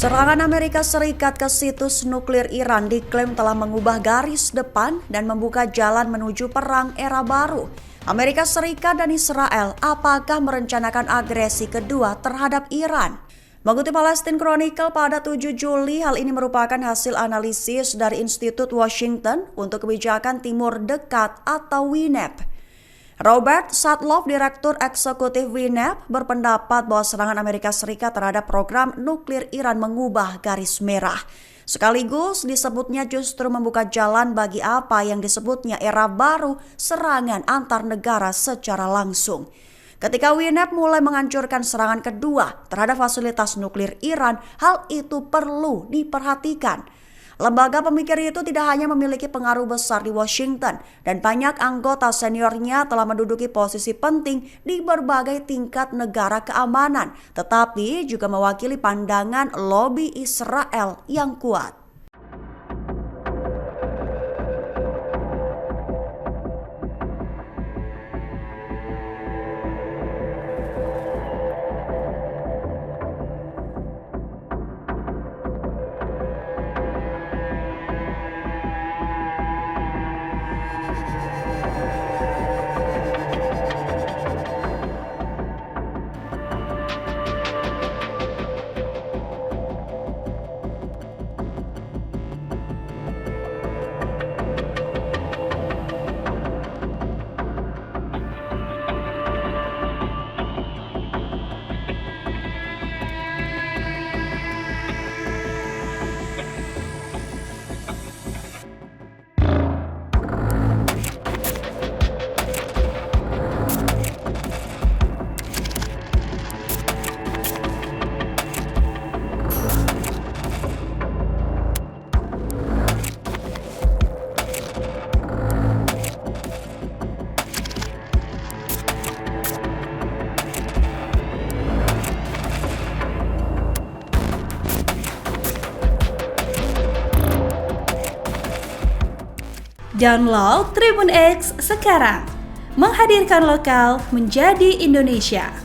Serangan Amerika Serikat ke situs nuklir Iran diklaim telah mengubah garis depan dan membuka jalan menuju perang era baru. Amerika Serikat dan Israel apakah merencanakan agresi kedua terhadap Iran? Mengutip Palestine Chronicle pada 7 Juli, hal ini merupakan hasil analisis dari Institut Washington untuk Kebijakan Timur Dekat atau WINEP. Robert Sadloff, Direktur Eksekutif WINEP, berpendapat bahwa serangan Amerika Serikat terhadap program nuklir Iran mengubah garis merah. Sekaligus disebutnya justru membuka jalan bagi apa yang disebutnya era baru serangan antar negara secara langsung. Ketika WINEP mulai menghancurkan serangan kedua terhadap fasilitas nuklir Iran, hal itu perlu diperhatikan. Lembaga pemikir itu tidak hanya memiliki pengaruh besar di Washington, dan banyak anggota seniornya telah menduduki posisi penting di berbagai tingkat negara keamanan, tetapi juga mewakili pandangan lobi Israel yang kuat. Download Tribun X sekarang, menghadirkan lokal menjadi Indonesia.